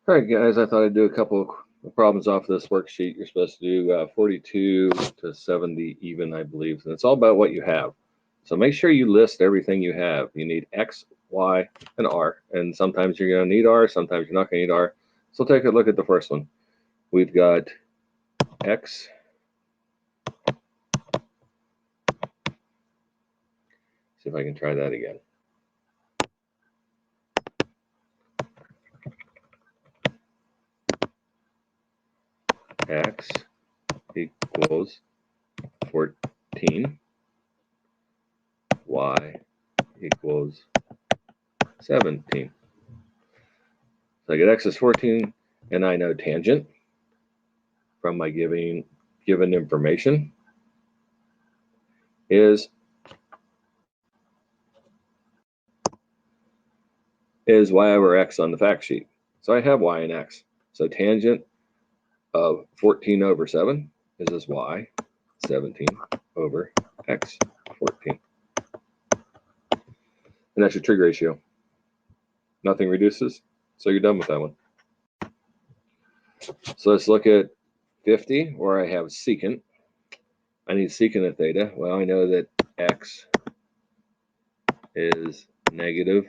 All right, guys, I thought I'd do a couple of problems off this worksheet. You're supposed to do 42 to 70 even, I believe. And it's all about what you have. So make sure you list everything you have. You need X, Y, and R. And sometimes you're going to need R, sometimes you're not going to need R. So take a look at the first one. We've got X. See if I can try that again. X equals 14. Y equals 17. So I get X is 14, and I know tangent from my given information is y over x on the fact sheet. So I have y and x. So tangent of 14 over 7 is this y, 17 over x, 14. And that's your trig ratio. Nothing reduces, so you're done with that one. So let's look at 50, where I have secant. I need secant of theta. Well, I know that x is negative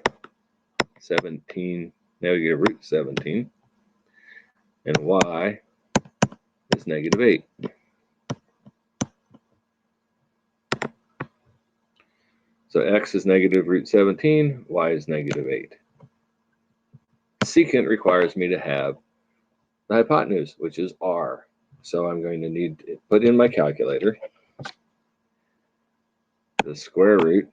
17, negative root 17, and y is negative 8. So x is negative root 17, y is negative 8. Secant requires me to have the hypotenuse, which is r. So I'm going to need to put in my calculator the square root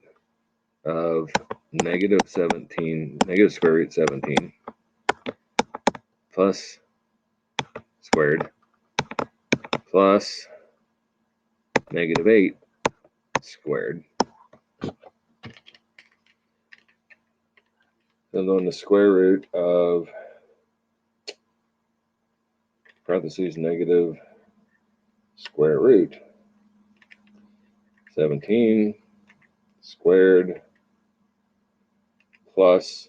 of negative 17, negative square root 17, plus squared, plus negative 8 squared. And then the square root of parentheses negative square root 17 squared plus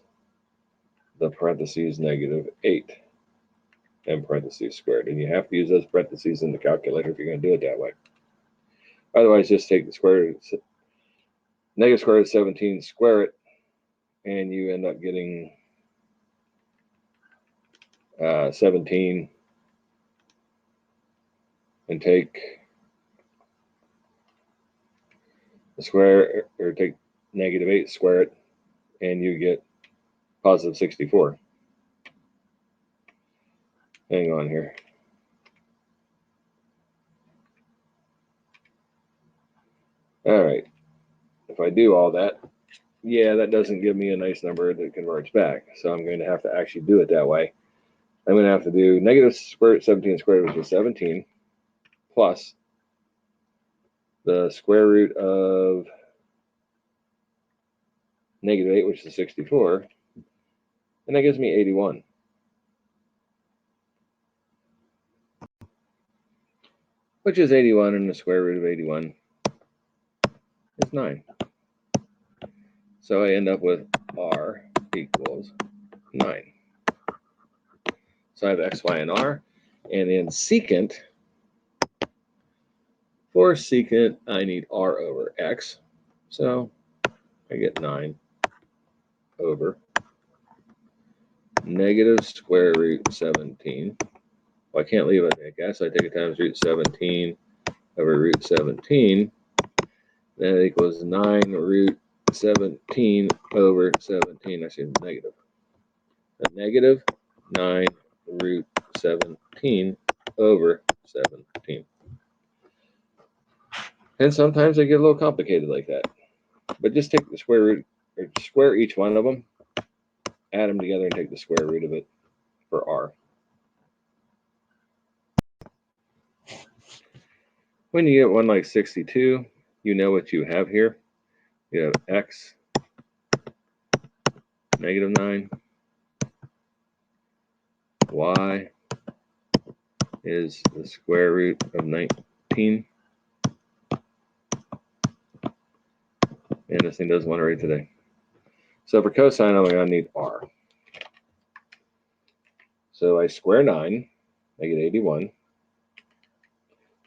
the parentheses negative 8 and parentheses squared. And you have to use those parentheses in the calculator if you're going to do it that way. Otherwise, just take the square root, negative square root of 17, square it, and you end up getting 17, and take the square, or take negative 8, square it, and you get positive 64. Hang on here. All right. If I do all that, yeah, that doesn't give me a nice number that converts back. So I'm going to have to actually do it that way. I'm going to have to do negative square root 17 squared, which is 17, plus the square root of negative 8, which is 64, and that gives me 81. Which is 81, and the square root of 81 is 9. So I end up with r equals 9. So I have x, y, and r. And in secant, for secant, I need r over x. So I get 9 over negative square root 17. Well, I can't leave it like that, so I take it times root 17 over root 17. That equals 9 root 17 over 17. I see negative. A negative 9 root 17 over 17. And sometimes they get a little complicated like that. But just take the square root, or square each one of them, add them together, and take the square root of it for r. When you get one like 62, you know what you have here. You have x, negative 9, y is the square root of 19. And this thing doesn't want to read today. So for cosine, I'm going to need r. So I square 9, I get 81,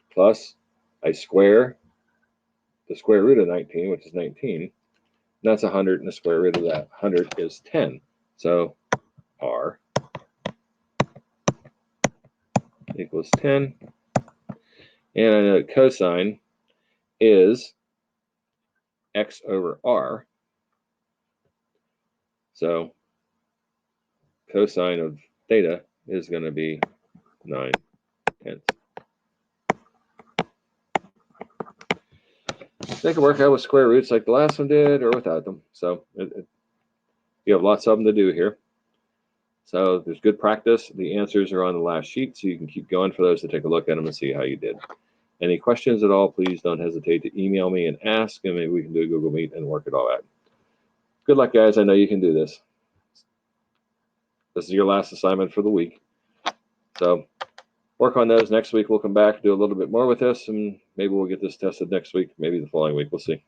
plus I square the square root of 19, which is 19. And that's 100, and the square root of that 100 is 10. So R equals 10. And I know cosine is x over r. So cosine of theta is going to be 9/10. They can work out with square roots like the last one did, or without them. So you have lots of them to do here. So there's good practice. The answers are on the last sheet, so you can keep going for those to take a look at them and see how you did. Any questions at all, please don't hesitate to email me and ask, and maybe we can do a Google Meet and work it all out. Good luck, guys. I know you can do this. This is your last assignment for the week. So work on those. Next week, we'll come back, do a little bit more with this, and maybe we'll get this tested next week, maybe the following week. We'll see.